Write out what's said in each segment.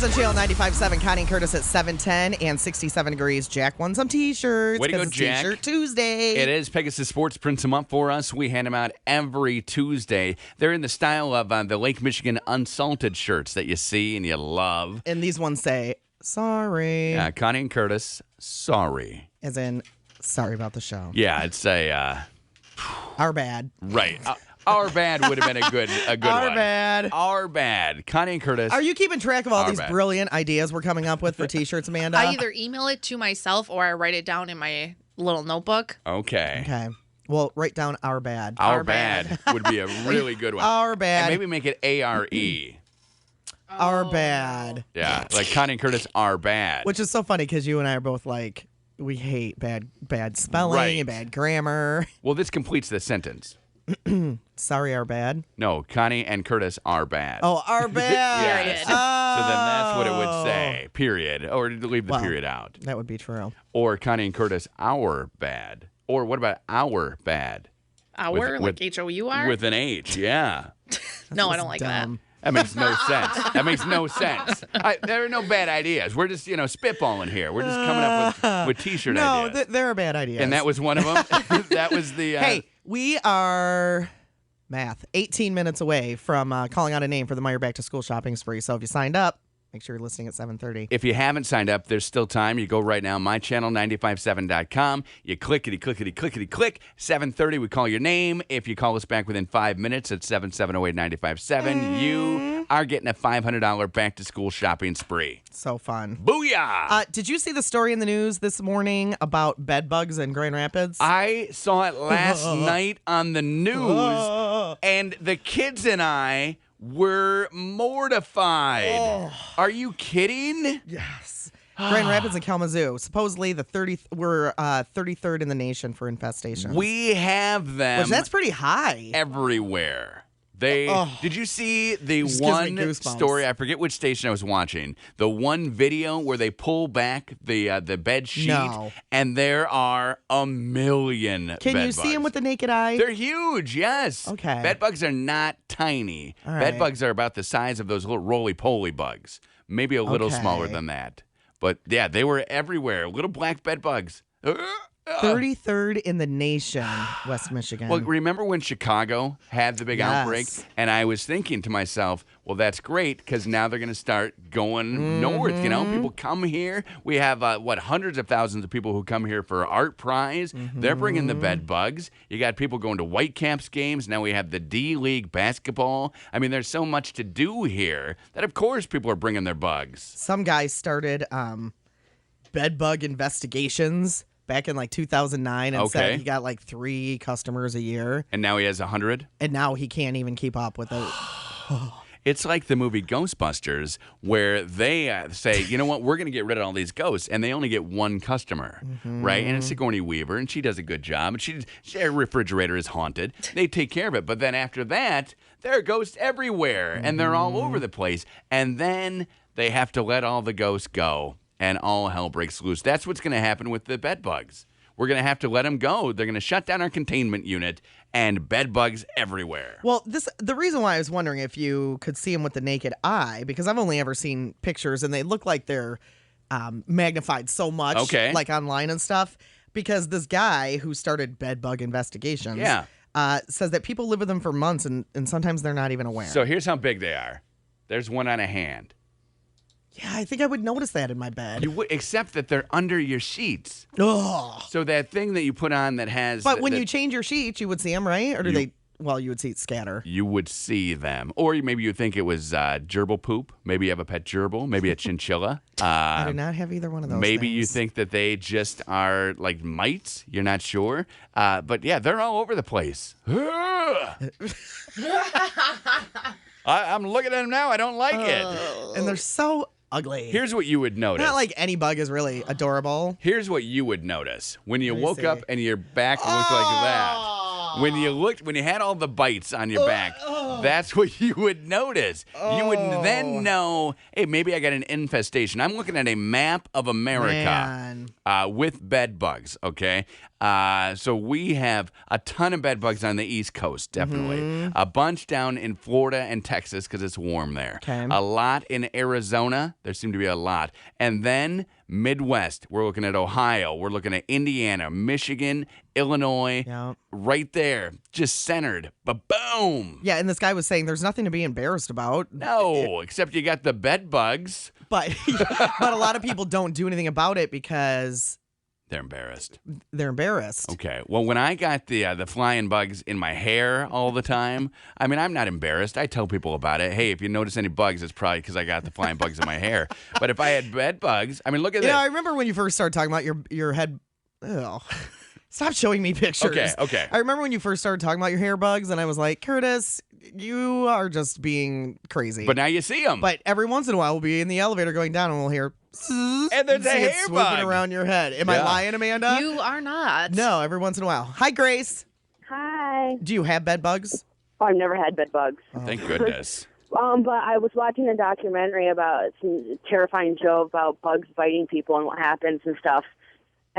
on Channel 95.7. Connie and Curtis at 7:10 and 67 degrees. Jack won some T-shirts. Way to go, it's Jack. T-shirt Tuesday. It is. Pegasus Sports prints them up for us. We hand them out every Tuesday. They're in the style of the Lake Michigan unsalted shirts that you see and you love. And these ones say, sorry. Connie and Curtis, sorry. As in, sorry about the show. Yeah, it's a... Our bad. Right. Our bad would have been a good Our one. bad. Our bad. Connie and Curtis. Are you keeping track of all Our these bad. brilliant ideas we're coming up with for T-shirts, Amanda? I either email it to myself or I write it down in my little notebook. Okay. Okay. Well, write down our bad. Our bad would be a really good one. Our bad. And maybe make it A-R-E. Our bad. Yeah, like Connie and Curtis are bad. Which is so funny because you and I are both like, we hate bad spelling Right. and bad grammar. Well, this completes the sentence. Sorry, our bad. No, Connie and Curtis are bad. Oh, our bad. Yes. Period. So then that's what it would Oh. say, period. Or leave the Well, period out. That would be true. Or Connie and Curtis, our bad. Or what about our bad? Our, With- like H-O-U-R? With an H, yeah. No, I don't like Dumb. That makes no sense. That makes no sense. There are no bad ideas. We're just, spitballing here. We're just coming up with T-shirt No, ideas. there are bad ideas. And that was one of them? That was the... Hey, we are, 18 minutes away from calling out a name for the Meyer Back to School shopping spree. So if you signed up, make sure you're listening at 7:30. If you haven't signed up, there's still time. You go right now, mychannel957.com. You clickety-clickety-clickety-click. 7:30, we call your name. If you call us back within 5 minutes at 770-895-7, you are getting a $500 back-to-school shopping spree. So fun. Booyah! Did you see the story in the news this morning about bed bugs in Grand Rapids? I saw it last night on the news, and the kids and I were mortified. Are you kidding? Yes. Grand Rapids and Kalamazoo. Supposedly we're 33rd in the nation for infestations. We have them Which that's pretty high. everywhere. Did you see the Just gives me one goosebumps. story? I forget which station I was watching. The one video where they pull back the bed sheet, No. and there are a million. Can bed you see bugs. them with the naked eye? They're huge, yes. Okay. Bed bugs are not tiny. All Bed right. bugs are about the size of those little roly-poly bugs. Maybe a little Okay. smaller than that. But, yeah, they were everywhere. Little black bed bugs. 33rd in the nation, West Michigan. Well, remember when Chicago had the big Yes. outbreak? And I was thinking to myself, well, that's great because now they're going to start going north. People come here. We have, hundreds of thousands of people who come here for Art Prize. They're bringing the bed bugs. You got people going to Whitecaps games. Now we have the D-League basketball. I mean, there's so much to do here that, of course, people are bringing their bugs. Some guy started bed bug investigations back in 2009 and said Okay. he got 3 customers a year, And now he has 100. and now he can't even keep up with it. It's like the movie Ghostbusters, where they say, you know what, we're going to get rid of all these ghosts, and they only get one customer, right? And it's Sigourney Weaver, and she does a good job, and her refrigerator is haunted. They take care of it, but then after that, there are ghosts everywhere, and they're all over the place, and then they have to let all the ghosts go, and all hell breaks loose. That's what's going to happen with the bed bugs. We're going to have to let them go. They're going to shut down our containment unit, and bed bugs everywhere. Well, the reason why I was wondering if you could see them with the naked eye, because I've only ever seen pictures, and they look like they're magnified so much, Okay. like online and stuff, because this guy who started bed bug investigations Yeah. says that people live with them for months, and sometimes they're not even aware. So here's how big they are. There's one on a hand. Yeah, I think I would notice that in my bed. You would, except that they're under your sheets. Ugh. So that thing that you put on that has... But when that you change your sheets, you would see them, right? Or do they... Well, you would see it scatter. you would see them. Or maybe you think it was gerbil poop. Maybe you have a pet gerbil. Maybe a chinchilla. I do not have either one of those Maybe you things. think that they just are like mites. You're not sure. But yeah, they're all over the place. I'm looking at them now. I don't like it. And they're so ugly. Here's what you would notice. Not like any bug is really adorable. Here's what you would notice when you Let me woke see. up and your back looked like that. When you had all the bites on your back, that's what you would notice. You would then know, hey, maybe I got an infestation. I'm looking at a map of America with bed bugs, okay? So we have a ton of bed bugs on the East Coast, definitely. A bunch down in Florida and Texas because it's warm there. Okay. A lot in Arizona. There seem to be a lot. And then Midwest. We're looking at Ohio. We're looking at Indiana, Michigan, Illinois. Yep. Right there. Just centered. But boom. Yeah, and this guy was saying there's nothing to be embarrassed about. No, except you got the bed bugs. But a lot of people don't do anything about it because They're embarrassed. they're embarrassed. Okay. Well, when I got the flying bugs in my hair all the time, I mean, I'm not embarrassed. I tell people about it. Hey, if you notice any bugs, it's probably because I got the flying bugs in my hair. But if I had bed bugs, I mean, look at this. I remember when you first started talking about your head. Ugh. Stop showing me pictures. Okay. I remember when you first started talking about your hair bugs, and I was like, Curtis, you are just being crazy. But now you see them. But every once in a while, we'll be in the elevator going down, and we'll hear, and there's a see it hair swooping bug around your head. Am I lying, Amanda? You are not. No, every once in a while. Hi, Grace. Hi. Do you have bed bugs? Oh, I've never had bed bugs. Thank goodness. But I was watching a documentary about some terrifying show about bugs biting people and what happens and stuff.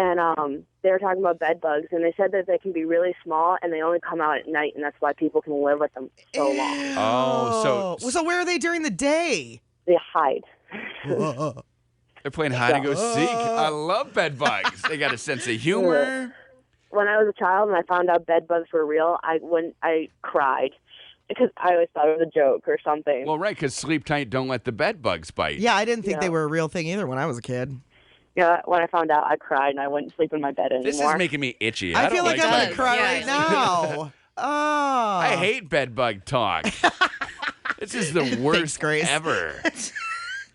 And they were talking about bed bugs, and they said that they can be really small, and they only come out at night, and that's why people can live with them so long. Oh, so where are they during the day? They hide. They're playing hide and go seek. I love bed bugs. They got a sense of humor. When I was a child and I found out bed bugs were real, I cried because I always thought it was a joke or something. Well, right, because sleep tight, don't let the bed bugs bite. Yeah, I didn't think Yeah. they were a real thing either when I was a kid. Yeah, when I found out, I cried and I wouldn't sleep in my bed anymore. This is making me itchy. I don't feel like I'm bed going to cry Yeah. right now. Oh. I hate bed bug talk. This is the worst Grace. ever.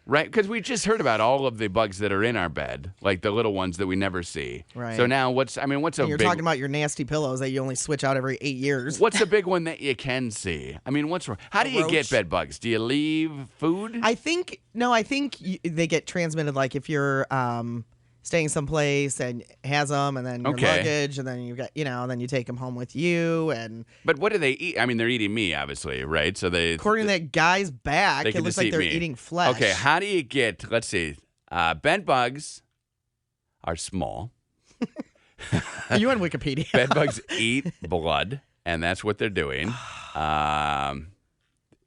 Right? Because we just heard about all of the bugs that are in our bed, like the little ones that we never see. Right. So now what's a You're big talking about your nasty pillows that you only switch out every 8 years. what's a big one that you can see? I mean, what's wrong? How do you get roach? bed bugs? Do you leave food? I think they get transmitted like if you're staying someplace and has them, and then your Okay. luggage, and then you got then you take them home with you. And But what do they eat? I mean, they're eating me, obviously, right? So they according to that guy's back, they it can looks just like eat they're me. eating flesh. Okay, how do you get? Let's see. Bed bugs are small. Are you on Wikipedia? Bed bugs eat blood, and that's what they're doing.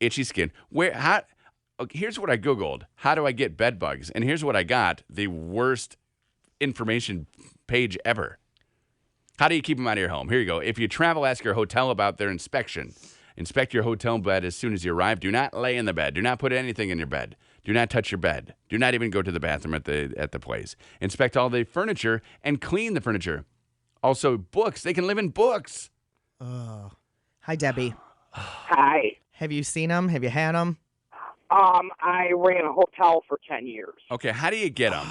Itchy skin. Okay, here's what I Googled. How do I get bed bugs? And here's what I got. The worst information page ever. How do you keep them out of your home? Here you go. If you travel, ask your hotel about their inspection. Inspect your hotel bed as soon as you arrive. Do not lay in the bed. Do not put anything in your bed. Do not touch your bed. Do not even go to the bathroom at the place. Inspect all the furniture and clean the furniture. Also, books. They can live in books. Oh. Hi, Debbie. Hi. Have you seen them? Have you had them? I ran a hotel for 10 years. Okay, how do you get them?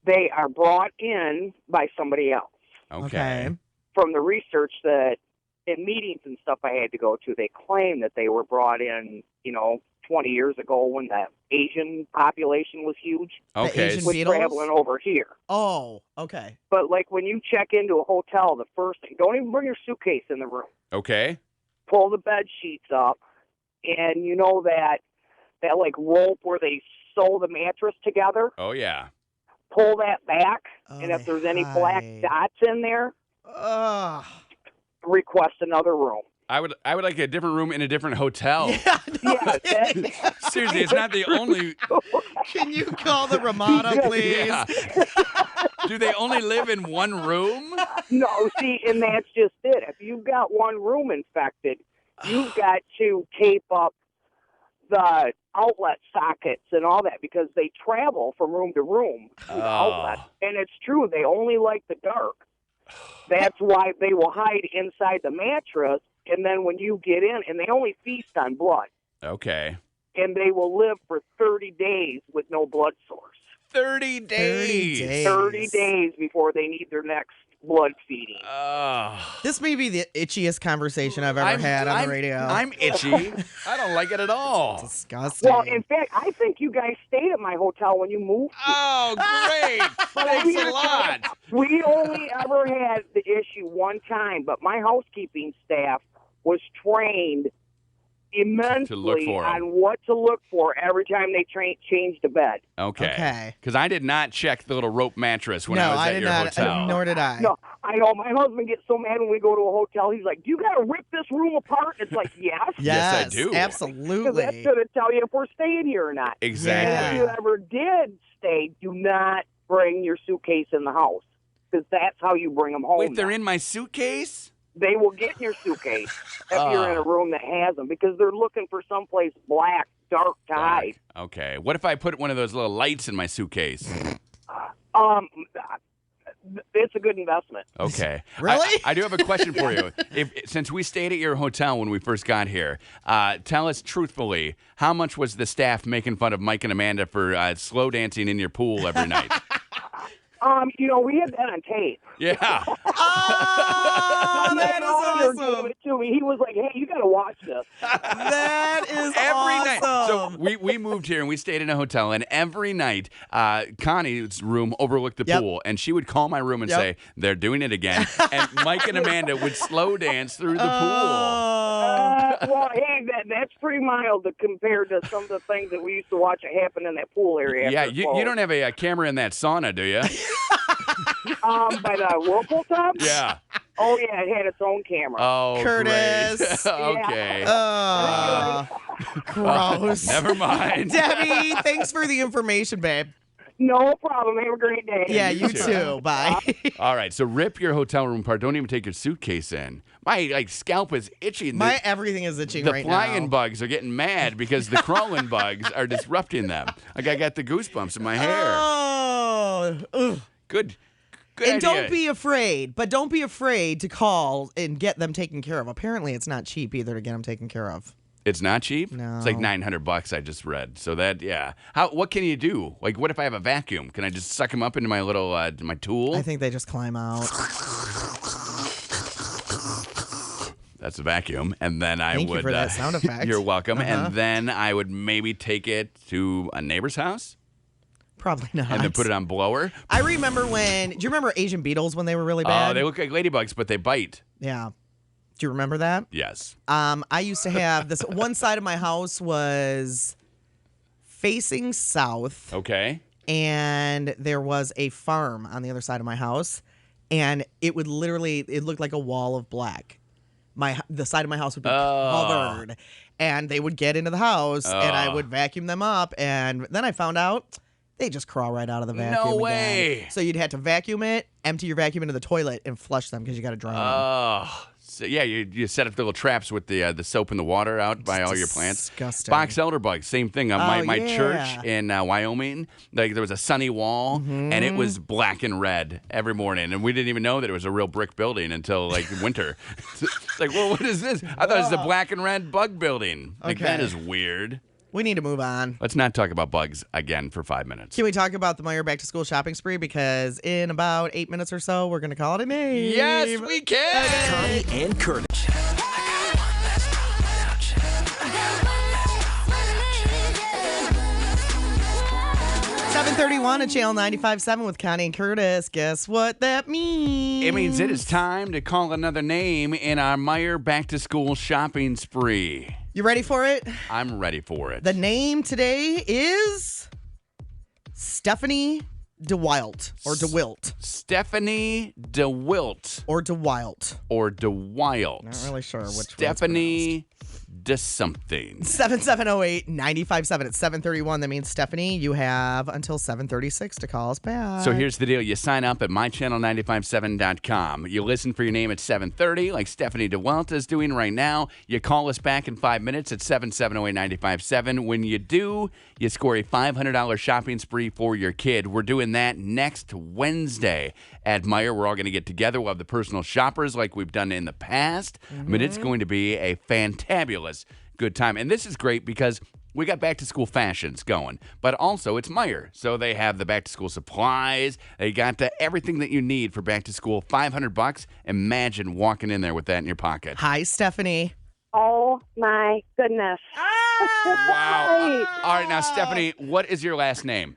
They are brought in by somebody else. Okay. From the research that in meetings and stuff I had to go to, they claim that they were brought in, 20 years ago when the Asian population was huge. Okay. Asian Was Beatles? traveling over here. Oh, okay. But like when you check into a hotel, the first thing, don't even bring your suitcase in the room. Okay. Pull the bed sheets up, and you know that like rope where they sew the mattress together. Oh, yeah. Pull that back, Oh, and if they there's any black hide. dots in there, Ugh. request another room. I would like a different room in a different hotel. Yeah, no Yeah, kidding. Seriously, it's not the only. Can you call the Ramada, please? Yeah. Do they only live in one room? No, see, and that's just it. If you've got one room infected, you've got to tape up the outlet sockets and all that because they travel from room to room through the outlet. And it's true, they only like the dark. That's why they will hide inside the mattress, and then when you get in, and they only feast on blood, Okay. and they will live for 30 days with no blood source. 30 days. 30 days. 30 days before they need their next blood feeding. This may be the itchiest conversation I've ever had on the radio. I'm itchy. I don't like it at all. Disgusting. Well, in fact, I think you guys stayed at my hotel when you moved. Oh, great. Thanks a lot. We only ever had the issue one time, but my housekeeping staff was trained immensely for 'em. on what to look for every time they changed the bed. Okay. Because I did not check the little rope mattress when no, I was at did your not. hotel. Nor did I. No, I know. My husband gets so mad when we go to a hotel. He's like, "Do you got to rip this room apart?" It's like, yes. Yes, I do. Because Absolutely. that's going to tell you if we're staying here or not. Exactly. And if you ever did stay, do not bring your suitcase in the house, because that's how you bring them home. Wait, they're now. in my suitcase? They will get in your suitcase if you're in a room that has them, because they're looking for someplace black, dark to hide. Okay. What if I put one of those little lights in my suitcase? It's a good investment. Okay. Really? I do have a question for you. Since we stayed at your hotel when we first got here, tell us truthfully, how much was the staff making fun of Mike and Amanda for slow dancing in your pool every night? We had that on tape. Yeah. Oh, that is Gave awesome. it to me. He was like, "Hey, you got to watch this." That is Every awesome. night. So we moved here and we stayed in a hotel, and every night Connie's room overlooked the Yep. pool, and she would call my room and Yep. say, "They're doing it again." And Mike and Amanda would slow dance through the pool. Well, hey, that's pretty mild compared to some of the things that we used to watch it happen in that pool area. Yeah, after it you closed. don't have a camera in that sauna, do you? By the whirlpool tub? Yeah. Oh, yeah, it had its own camera. Oh, Curtis. great. Okay. Gross. Never mind. Debbie, thanks for the information, babe. No problem. Have a great day. Yeah, you too. too. Bye. All right, so rip your hotel room apart. Don't even take your suitcase in. My scalp is itchy. And My everything is itching the right flying now. bugs are getting mad because the crawling bugs are disrupting them. Like I got the goosebumps in my hair. Oh. Ugh. Good And idea. don't be afraid, but don't be afraid to call and get them taken care of. Apparently, it's not cheap either to get them taken care of. It's not cheap? No. It's like $900 I just read. So that, yeah. What can you do? Like, what if I have a vacuum? Can I just suck them up into my little, my tool? I think they just climb out. That's a vacuum. And then I Thank you would. for that sound effect. You're welcome. Uh-huh. And then I would maybe take it to a neighbor's house Probably not. and then put it on blower. I remember when. Do you remember Asian beetles when they were really bad? Oh, they look like ladybugs, but they bite. Yeah. Do you remember that? Yes. I used to have this. One side of my house was facing south, Okay. and there was a farm on the other side of my house, and it looked like a wall of black. The side of my house would be covered, and they would get into the house, and I would vacuum them up, and then I found out they just crawl right out of the vacuum. No again. way. So you'd have to vacuum it, empty your vacuum into the toilet, and flush them because you got to drown them. Oh. So, yeah, you set up the little traps with the soap and the water out by all your plants. Disgusting. Box elder bugs, same thing. My yeah. church in Wyoming, like there was a sunny wall, and it was black and red every morning, and we didn't even know that it was a real brick building until like winter. It's like, well, what is this? I thought it was a black and red bug building. Like that Okay. is weird. We need to move on. Let's not talk about bugs again for 5 minutes. Can we talk about the Meyer back to school shopping spree? Because in about 8 minutes or so, we're going to call it a name. Yes, we can. Connie and Curtis. 7:31 at Channel 95.7 with Connie and Curtis. Guess what that means? It means it is time to call another name in our Meyer back to school shopping spree. You ready for it? I'm ready for it. The name today is Stephanie DeWilt or DeWilt Stephanie DeWilt or DeWilt. or DeWilt. Not really sure which Stephanie de something. 7708-957 at 7:31. That means Stephanie, you have until 7:36 to call us back. So here's the deal. You sign up at mychannel957.com. You listen for your name at 7:30, like Stephanie DeWalt is doing right now. You call us back in 5 minutes at 770-957. When you do, you score a $500 shopping spree for your kid. We're doing that next Wednesday at Meyer. We're all going to get together. We'll have the personal shoppers like we've done in the past. I mean, it's going to be a fantabulous good time. And this is great because we got back to school fashions going, but also it's Meijer. So they have the back to school supplies. They got everything that you need for back to school. $500. Imagine walking in there with that in your pocket. Hi, Stephanie. Oh, my goodness. Wow. All right, now, Stephanie, what is your last name?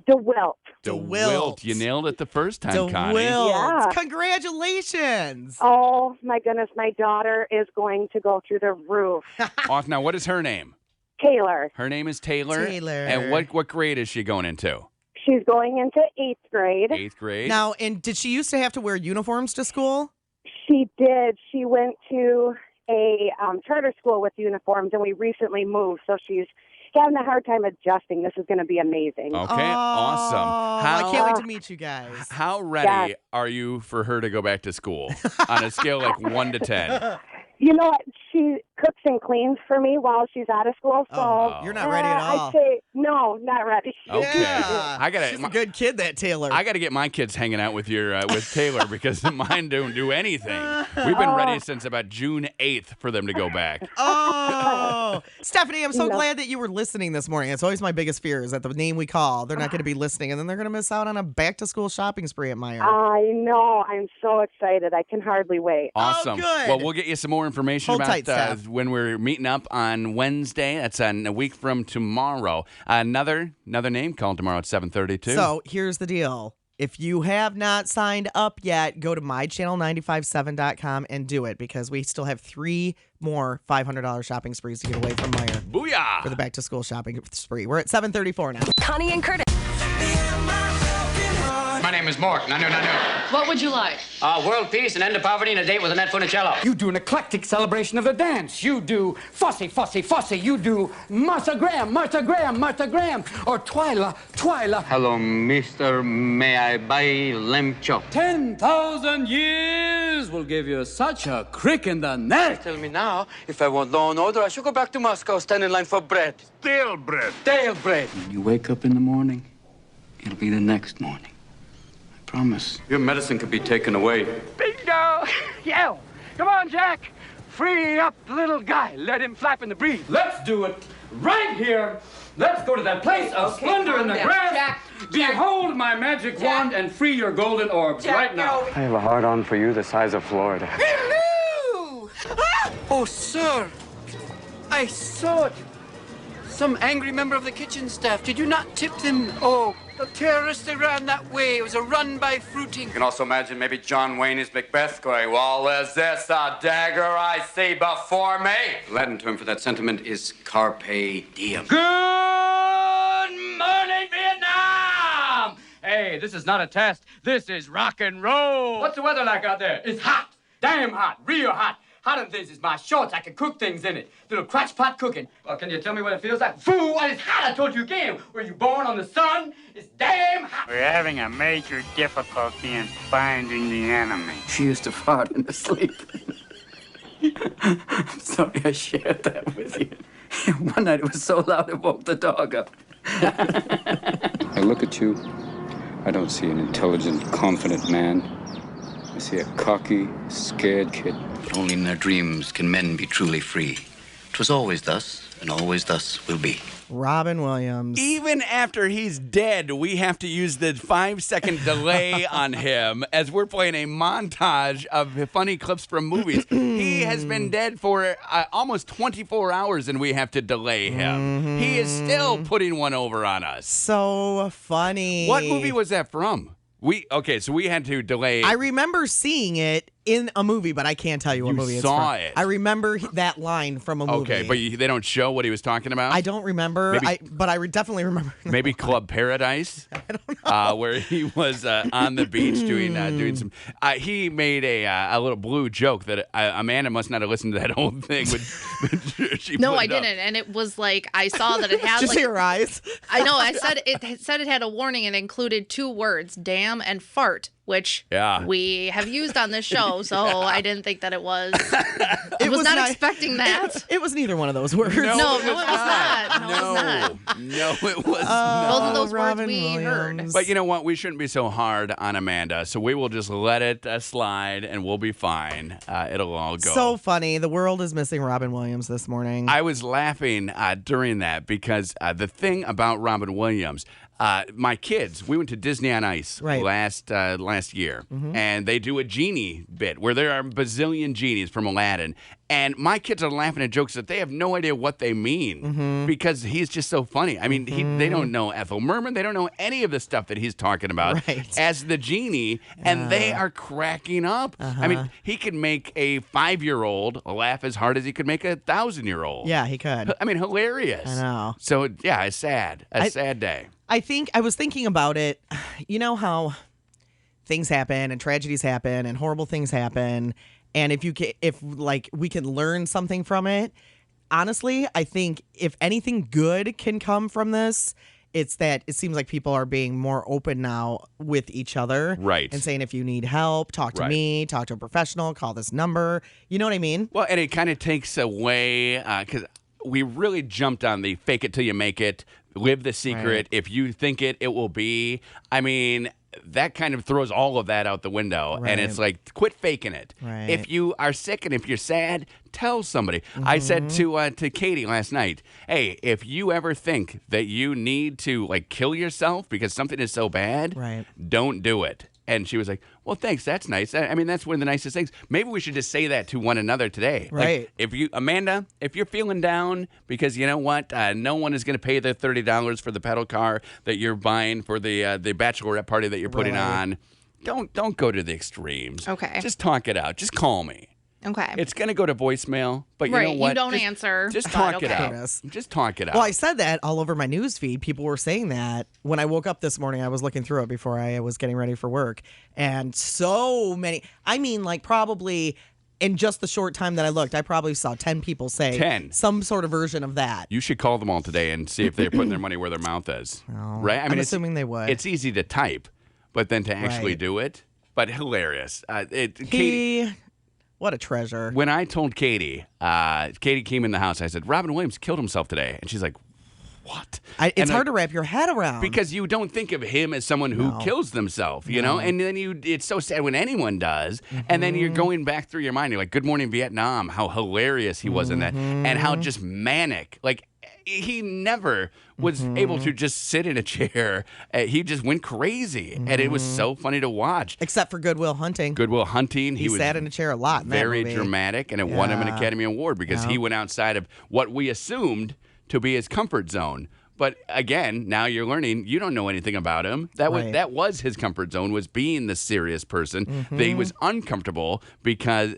DeWilt. DeWilt. You nailed it the first time, Connie. DeWilt. Yeah. Congratulations. Oh, my goodness. My daughter is going to go through the roof. Off now, what is her name? Taylor. Her name is Taylor. Taylor. And what grade is she going into? She's going into 8th grade. 8th grade. Now, and did she used to have to wear uniforms to school? She did. She went to a charter school with uniforms, and we recently moved, so she's having a hard time adjusting. This is going to be amazing. Okay, awesome. I can't wait to meet you guys. How ready are you for her to go back to school on a scale like 1 to 10? You know what? She cooks and cleans for me while she's out of school, so You're not ready at all. I'd say no, not ready. Okay. Yeah. She's a good kid, that Taylor. I got to get my kids hanging out with with Taylor because mine don't do anything. We've been ready since about June 8th for them to go back. Oh, Stephanie, I'm so glad that you were listening this morning. It's always my biggest fear is that the name we call, they're not going to be listening, and then they're going to miss out on a back-to-school shopping spree at Meijer. I know. I'm so excited. I can hardly wait. Awesome. good. Well, we'll get you some more information Hold about tight, Steph. when we're meeting up on Wednesday. That's a week from tomorrow. Another name called tomorrow at 7:32. So here's the deal. If you have not signed up yet, go to mychannel957.com and do it because we still have 3 more $500 shopping sprees to give away from Meijer Booyah! for the back-to-school shopping spree. We're at 7:34 now. Connie and Curtis. My name is Morton. I know. What would you like? World peace, an end to poverty, and a date with Annette Funicello. You do an eclectic celebration of the dance. You do Fussy, Fussy, Fussy. You do Martha Graham, Martha Graham, Martha Graham. Or Twyla, Twyla. Hello, mister. May I buy lamb chop? 10,000 years will give you such a crick in the neck. Tell me now, if I want law and order, I should go back to Moscow, stand in line for bread. Stale bread. Stale bread. When you wake up in the morning, it'll be the next morning. I promise. Your medicine could be taken away. Bingo! Yell! Come on, Jack! Free up the little guy. Let him flap in the breeze. Let's do it right here. Let's go to that place of splendor in the grass. Jack, Behold my magic wand and free your golden orbs right now. I have a hard-on for you the size of Florida. Hello! Oh, sir. I saw it. Some angry member of the kitchen staff. Did you not tip them? Oh, the terrorists, they ran that way. It was a run by fruiting. You can also imagine maybe John Wayne is Macbeth going, well, is this a dagger I see before me? Latin term for that sentiment is carpe diem. Good morning, Vietnam! Hey, this is not a test. This is rock and roll. What's the weather like out there? It's hot. Damn hot. Real hot. Hot as this is my shorts. I can cook things in it. Little crotch pot cooking. Well, can you tell me what it feels like? Fool, it's hot. I told you again. Were you born on the sun? It's damn hot. We're having a major difficulty in finding the enemy. She used to fart in her sleep. I'm sorry I shared that with you. One night it was so loud it woke the dog up. I look at you. I don't see an intelligent, confident man. I see a cocky, scared kid. Only in their dreams can men be truly free. 'Twas always thus, and always thus will be. Robin Williams. Even after he's dead, we have to use the 5-second delay on him as we're playing a montage of funny clips from movies. He has been dead for almost 24 hours and we have to delay him. He is still putting one over on us. So funny. What movie was that from? So we had to delay. I remember seeing it in a movie, but I can't tell you what You movie it's saw from. it. I remember that line from a movie. Okay, but they don't show what he was talking about? I don't remember, but I definitely remember. Maybe Club Paradise? I don't know. Where he was on the beach doing some... he made a little blue joke that Amanda must not have listened to that whole thing. No, I didn't. And it was like, I saw that it had Just like... your eyes. I know. I said it had a warning and included 2 words, damn and fart. which Yeah. we have used on this show. So I didn't think that it was. I was not expecting that. It was neither one of those words. No, it was not. No, it was not. No, it was not. Both of those Robin words we heard. Williams. But you know what? We shouldn't be so hard on Amanda, so we will just let it slide, and we'll be fine. It'll all go. So funny. The world is missing Robin Williams this morning. I was laughing during that because the thing about Robin Williams, my kids, we went to Disney on Ice last year, and they do a genie bit where there are a bazillion genies from Aladdin, and my kids are laughing at jokes that they have no idea what they mean because he's just so funny. I mean, they don't know Ethel Merman, they don't know any of the stuff that he's talking about as the genie, and they are cracking up. I mean, he could make a 5-year-old laugh as hard as he could make a 1,000-year-old. Yeah, he could. I mean, hilarious. I know. So yeah, it's sad. Sad day. I was thinking about it. You know how things happen and tragedies happen and horrible things happen, and if we can learn something from it. Honestly, I think if anything good can come from this, it's that it seems like people are being more open now with each other, right? And saying, if you need help, talk to me, talk to a professional, call this number. You know what I mean? Well, and it kind of takes away because we really jumped on the fake it till you make it. Live the secret. Right. If you think it will be. I mean, that kind of throws all of that out the window. Right. And it's like, quit faking it. Right. If you are sick and if you're sad, tell somebody. I said to Katie last night, hey, if you ever think that you need to kill yourself because something is so bad, don't do it. And she was like, well, thanks. That's nice. I mean, that's one of the nicest things. Maybe we should just say that to one another today. Right. Amanda, if you're feeling down because you know what? No one is going to pay the $30 for the pedal car that you're buying for the bachelorette party that you're putting on. Don't go to the extremes. Okay. Just talk it out. Just call me. Okay. It's going to go to voicemail, but you know what? You don't answer. Just talk it out. Goodness. Just talk it out. Well, I said that all over my news feed. People were saying that. When I woke up this morning, I was looking through it before I was getting ready for work. And so many, probably in just the short time that I looked, I probably saw 10 people say some sort of version of that. You should call them all today and see if they're putting their money where their mouth is. Right? I'm assuming they would. It's easy to type, but then to actually do it. But hilarious. Katie, what a treasure. When I told Katie, Katie came in the house, I said, Robin Williams killed himself today. And she's like, what? It's hard to wrap your head around. Because you don't think of him as someone who kills themselves, you know? And then it's so sad when anyone does. And then you're going back through your mind. You're like, Good Morning Vietnam, how hilarious he was in that. And how just manic. He never was able to just sit in a chair. He just went crazy. And it was so funny to watch. Except for Good Will Hunting. Good Will Hunting. He sat in a chair a lot in that very movie. dramatic. And it won him an Academy Award because he went outside of what we assumed to be his comfort zone. But again, now you're learning you don't know anything about him. That was his comfort zone, was being the serious person. That he was uncomfortable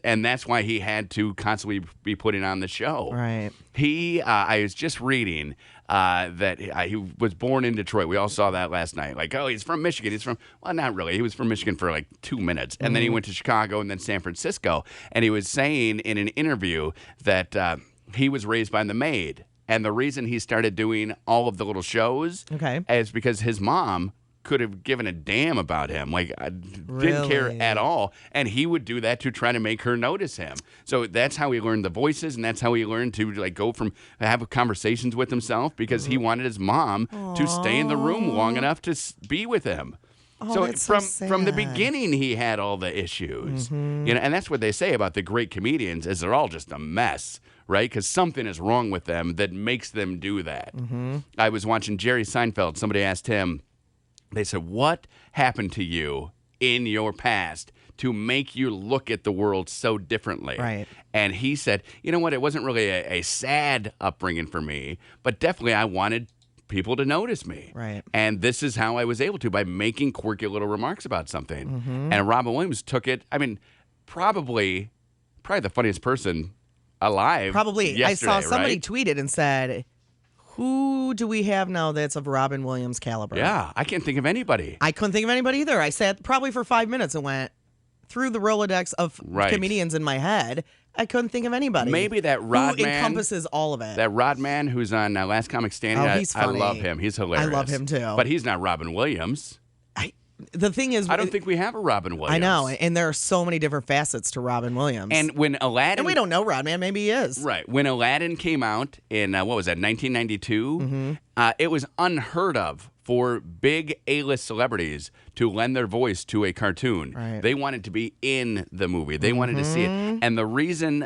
and that's why he had to constantly be putting on the show. Right. I was just reading that he was born in Detroit. We all saw that last night. He's from Michigan. Well, not really. He was from Michigan for 2 minutes. And then he went to Chicago and then San Francisco. And he was saying in an interview that he was raised by the maid. And the reason he started doing all of the little shows is because his mom could have given a damn about him. Didn't care at all. And he would do that to try to make her notice him. So that's how he learned the voices, and that's how he learned to go from have conversations with himself because he wanted his mom to stay in the room long enough to be with him. From the beginning, he had all the issues, and that's what they say about the great comedians is they're all just a mess, right? Because something is wrong with them that makes them do that. I was watching Jerry Seinfeld. Somebody asked him, they said, what happened to you in your past to make you look at the world so differently? Right. And he said, you know what? It wasn't really a sad upbringing for me, but definitely I wanted people to notice me. Right. And this is how I was able to, by making quirky little remarks about something. And Robin Williams took it, probably the funniest person alive. Probably. Yesterday, I saw somebody right? tweeted and said, who do we have now that's of Robin Williams caliber? Yeah, I can't think of anybody. I couldn't think of anybody either. I sat probably for 5 minutes and went through the Rolodex of comedians in my head. I couldn't think of anybody. Maybe that Rod who man encompasses all of it. That Rod man who's on Last Comic Standing. Oh, he's funny. I love him. He's hilarious. I love him too. But he's not Robin Williams. the thing is, I don't think we have a Robin Williams. I know, and there are so many different facets to Robin Williams. And when Aladdin, and we don't know Rodman, maybe he is. Right. When Aladdin came out in, what was that, 1992, it was unheard of for big A-list celebrities to lend their voice to a cartoon. Right. They wanted to be in the movie. They wanted to see it. And the reason,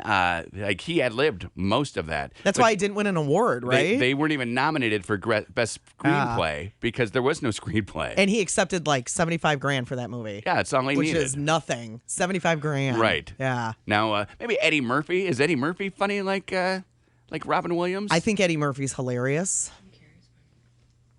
he ad-libbed most of that. That's why he didn't win an award, right? They weren't even nominated for Best Screenplay because there was no screenplay. And he accepted like $75,000 for that movie. Yeah, it's all he which needed. is nothing. $75,000. Right. Yeah. Now, maybe Eddie Murphy. Is Eddie Murphy funny like Robin Williams? I think Eddie Murphy's hilarious.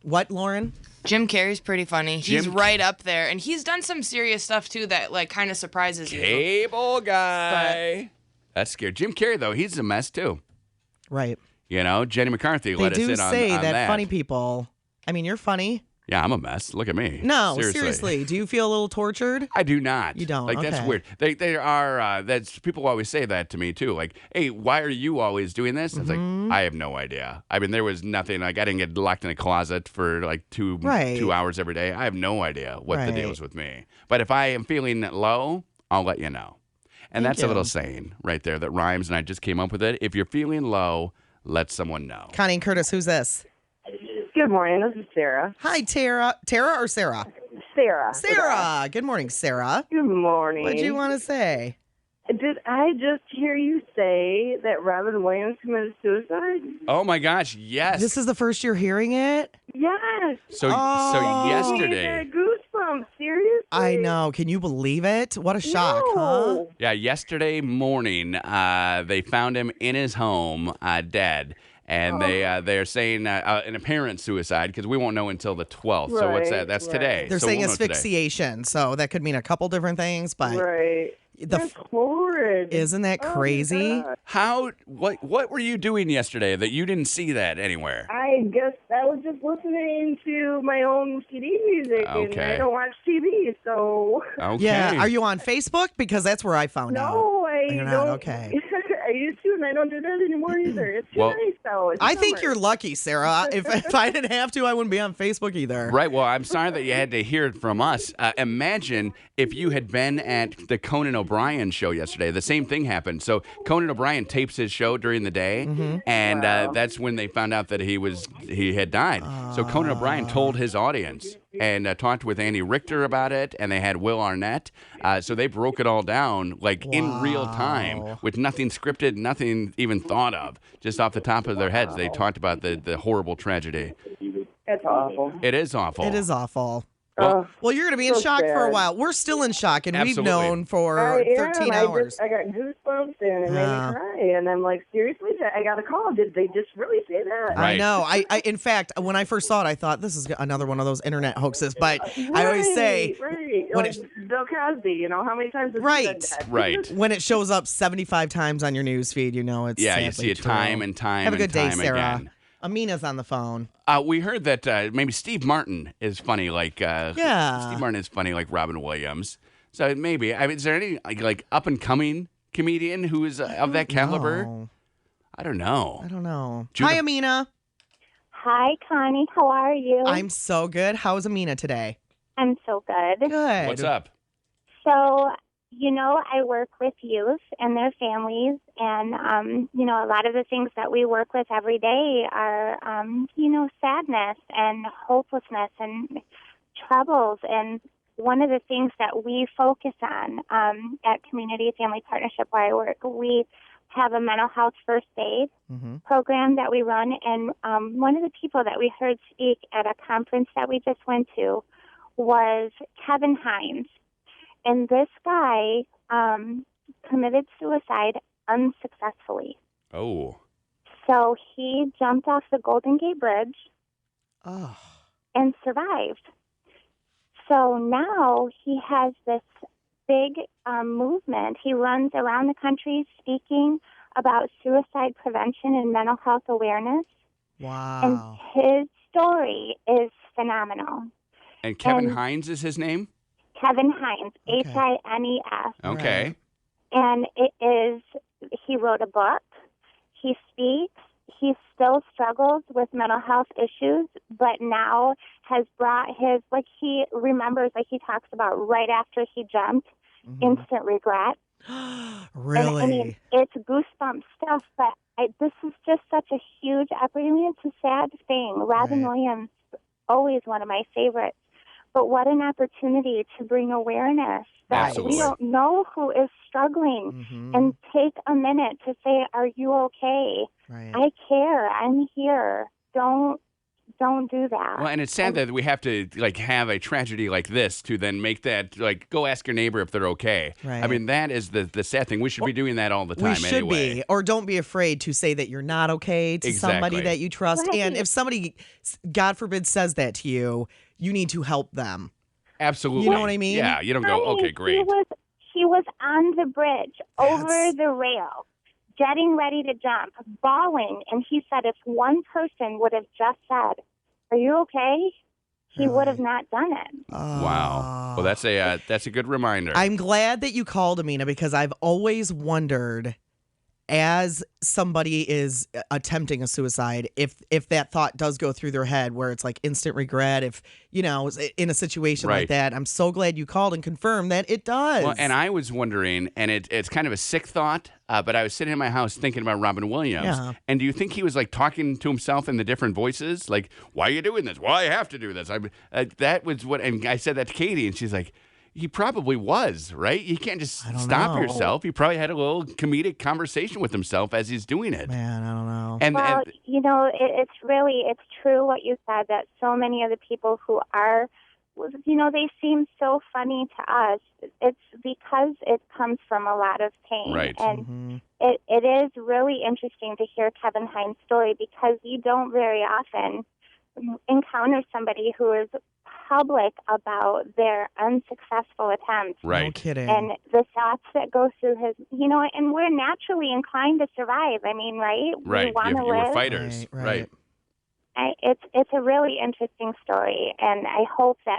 What, Lauren? Jim Carrey's pretty funny. He's right up there. And he's done some serious stuff, too, that, like, kind of surprises you. Cable guy. That's scary. Jim Carrey, though, he's a mess, too. Right. You know, Jenny McCarthy let us in on that. They do say that funny people... I mean, you're funny. Yeah, I'm a mess. Look at me. No, seriously. Do you feel a little tortured? I do not. You don't? Like, that's Okay. weird. They are, that's, people always say that to me, too. Like, hey, why are you always doing this? It's like, I have no idea. I mean, there was nothing, like, I didn't get locked in a closet for, like, two hours every day. I have no idea what the deal is with me. But if I am feeling low, I'll let you know. And that's a little saying right there that rhymes, and I just came up with it. If you're feeling low, let someone know. Connie and Curtis, who's this? Good morning. This is Sarah. Hi, Tara. Tara or Sarah? Sarah. Sarah. Good morning, Sarah. Good morning. What did you want to say? Did I just hear you say that Robin Williams committed suicide? Oh, my gosh, yes. This is the first you're hearing it? Yes. So yesterday. I got goosebumps. Seriously? I know. Can you believe it? What a shock, huh? Yeah, yesterday morning, they found him in his home, dead. And they're saying an apparent suicide because we won't know until the 12th. So what's that? That's today. They're so saying we'll know today. asphyxiation. So that could mean a couple different things. But Right. That's horrid. Isn't that crazy? What were you doing yesterday that you didn't see that anywhere? I guess I was just listening to my own CD music, and I don't watch TV, so... Okay. Yeah. Are you on Facebook? Because that's where I found out. No, I You're don't. not? Okay. I used to, and I don't do that anymore either. It's too nice, though. I think you're lucky, Sarah. If I didn't have to, I wouldn't be on Facebook either. Right. Well, I'm sorry that you had to hear it from us. Imagine if you had been at the Conan O'Brien show yesterday. The same thing happened. So Conan O'Brien tapes his show during the day, and that's when they found out that he had died. So Conan O'Brien told his audience and talked with Andy Richter about it, and they had Will Arnett. So they broke it all down like in real time with nothing scripted, nothing even thought of. Just off the top of their heads, they talked about the horrible tragedy. That's awful. It is awful. It is awful. Well, Well, you're going to be in so shock for a sad. while. We're still in shock, and Absolutely. we've known for 13 hours. I got goosebumps, and it made me cry. And I'm like, seriously? I got a call. Did they just really say that? I know. I in fact, when I first saw it, I thought this is another one of those internet hoaxes. But I always say, Right. when Like Bill Cosby, you know, how many times has he done that? Right. when it shows up 75 times on your news feed, you know it's Yeah, you sadly see it true. time and time Have a and good day, time Sarah. again. Amina's on the phone. We heard that maybe Steve Martin is funny like Steve Martin is funny like Robin Williams. So maybe is there any like up and coming comedian who is of that caliber? No. I don't know. I don't know. Judah- Hi, Amina. Hi, Connie. How are you? I'm so good. How's Amina today? I'm so good. Good. What's up? So, you know, I work with youth and their families, and, you know, a lot of the things that we work with every day are, you know, sadness and hopelessness and troubles. And one of the things that we focus on at Community Family Partnership where I work, we have a mental health first aid program that we run. And one of the people that we heard speak at a conference that we just went to was Kevin Hines. And this guy committed suicide unsuccessfully. Oh. So he jumped off the Golden Gate Bridge Oh. and survived. So now he has this big movement. He runs around the country speaking about suicide prevention and mental health awareness. Wow. And his story is phenomenal. And Kevin Hines is his name? Kevin Hines, Hines. Okay. And it is, he wrote a book, he speaks, he still struggles with mental health issues, but now has brought his, like, he remembers, like he talks about right after he jumped, instant regret. Really? And, I mean, it's goosebump stuff, but this is just such a huge opportunity. It's a sad thing. Robin Williams, always one of my favorites. But what an opportunity to bring awareness that we don't know who is struggling and take a minute to say, are you okay? Right. I care. I'm here. Don't do that. Well, and it's sad that we have to like have a tragedy like this to then make that like go ask your neighbor if they're okay. Right. I mean, that is the sad thing. We should be doing that all the time. We should be, or don't be afraid to say that you're not okay to somebody that you trust. Right. And if somebody, God forbid, says that to you, you need to help them. Absolutely. You know what I mean? Yeah. You don't go, okay, great. He was on the bridge over the rail, getting ready to jump, bawling, and he said if one person would have just said, are you okay? He would have not done it. Wow. Well, that's a good reminder. I'm glad that you called, Amina, because I've always wondered, as somebody is attempting a suicide, if that thought does go through their head where it's like instant regret, if, you know, in a situation like that. I'm so glad you called and confirmed that it does. Well, and I was wondering, and it's kind of a sick thought, but I was sitting in my house thinking about Robin Williams. Yeah. And do you think he was like talking to himself in the different voices? Like, why are you doing this? Well, I have to do this. That was what, and I said that to Katie, and she's like, he probably was, right? You can't just stop yourself. He probably had a little comedic conversation with himself as he's doing it. Man, I don't know. And you know, it's true what you said, that so many of the people who are, you know, they seem so funny to us. It's because it comes from a lot of pain. Right. And it is really interesting to hear Kevin Hine's story, because you don't very often encounter somebody who is public about their unsuccessful attempts. Right. No kidding. And the thoughts that go through his, you know, and we're naturally inclined to survive. I mean, right? Right. We want to live. We're fighters. Right. It's a really interesting story, and I hope that